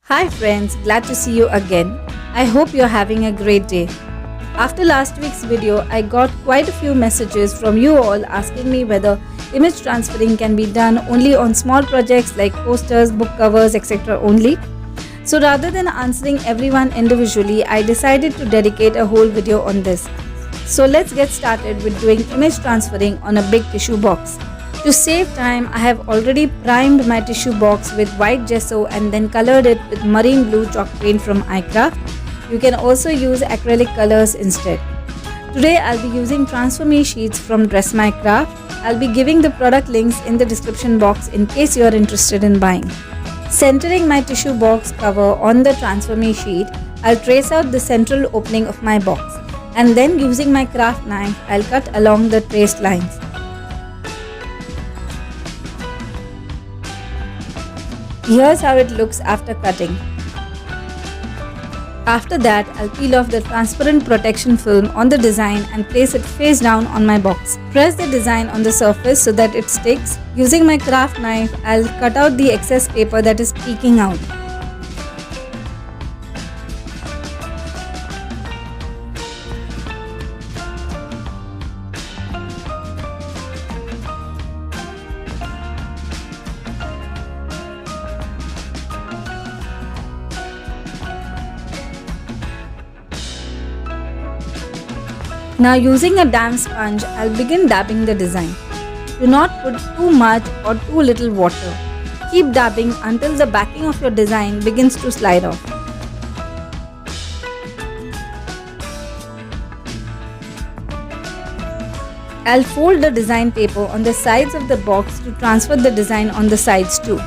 Hi friends, glad to see you again. I hope you're having a great day. After last week's video, I got quite a few messages from you all asking me whether image transferring can be done only on small projects like posters, book covers, etc. only. So rather than answering everyone individually, I decided to dedicate a whole video on this. So let's get started with doing image transferring on a big tissue box. To save time, I have already primed my tissue box with white gesso and then colored it with marine blue chalk paint from iCraft. You can also use acrylic colors instead. Today I'll be using transfer sheets from Dress My Craft. I'll be giving the product links in the description box in case you are interested in buying. Centering my tissue box cover on the transfer sheet, I'll trace out the central opening of my box, and then using my craft knife, I'll cut along the traced lines. Here's how it looks after cutting. After that, I'll peel off the transparent protection film on the design and place it face down on my box. Press the design on the surface so that it sticks. Using my craft knife, I'll cut out the excess paper that is peeking out. Now using a damp sponge, I'll begin dabbing the design. Do not put too much or too little water. Keep dabbing until the backing of your design begins to slide off. I'll fold the design paper on the sides of the box to transfer the design on the sides too.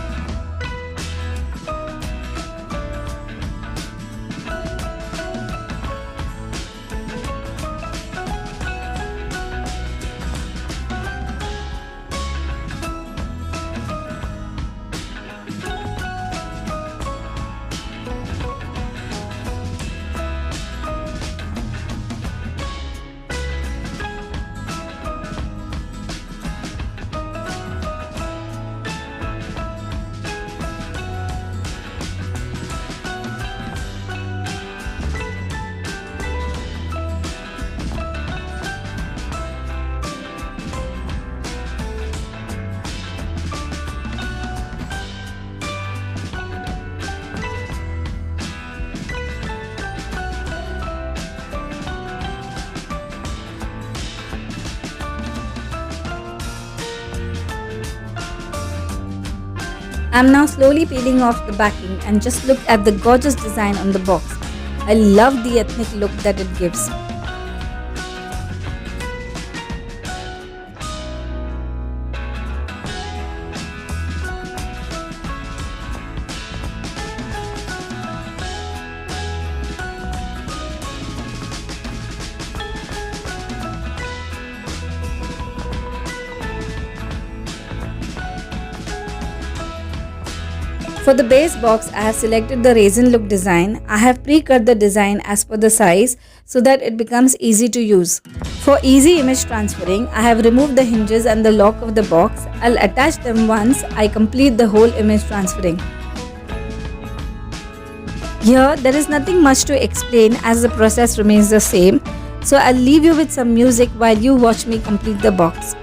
I'm now slowly peeling off the backing and just look at the gorgeous design on the box. I love the ethnic look that it gives. For the base box, I have selected the raisin look design. I have pre-cut the design as per the size so that it becomes easy to use. For easy image transferring, I have removed the hinges and the lock of the box. I'll attach them once I complete the whole image transferring. Here, there is nothing much to explain as the process remains the same. So I'll leave you with some music while you watch me complete the box.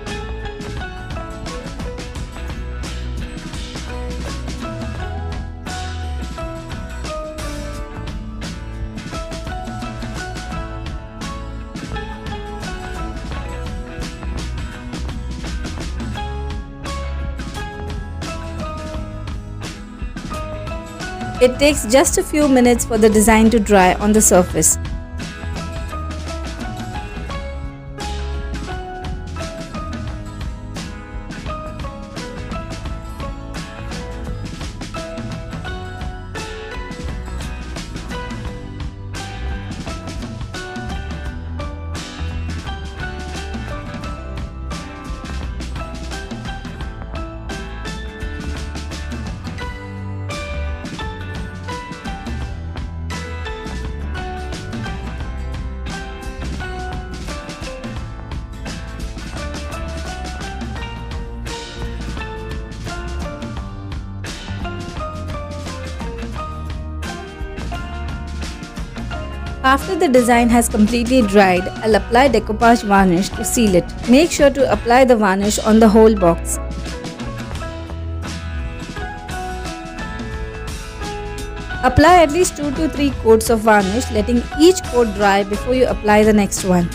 It takes just a few minutes for the design to dry on the surface. After the design has completely dried, I'll apply decoupage varnish to seal it. Make sure to apply the varnish on the whole box. Apply at least 2 to 3 coats of varnish, letting each coat dry before you apply the next one.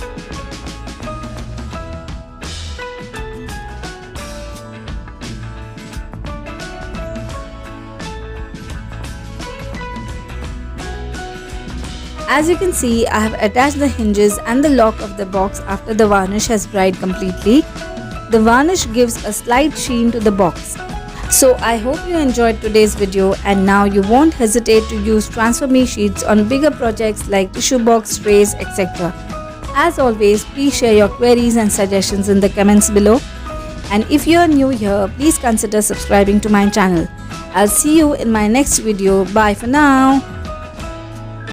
As you can see, I have attached the hinges and the lock of the box after the varnish has dried completely. The varnish gives a slight sheen to the box. So I hope you enjoyed today's video and now you won't hesitate to use transfer me sheets on bigger projects like tissue box, trays, etc. As always, please share your queries and suggestions in the comments below. And if you are new here, please consider subscribing to my channel. I'll see you in my next video. Bye for now.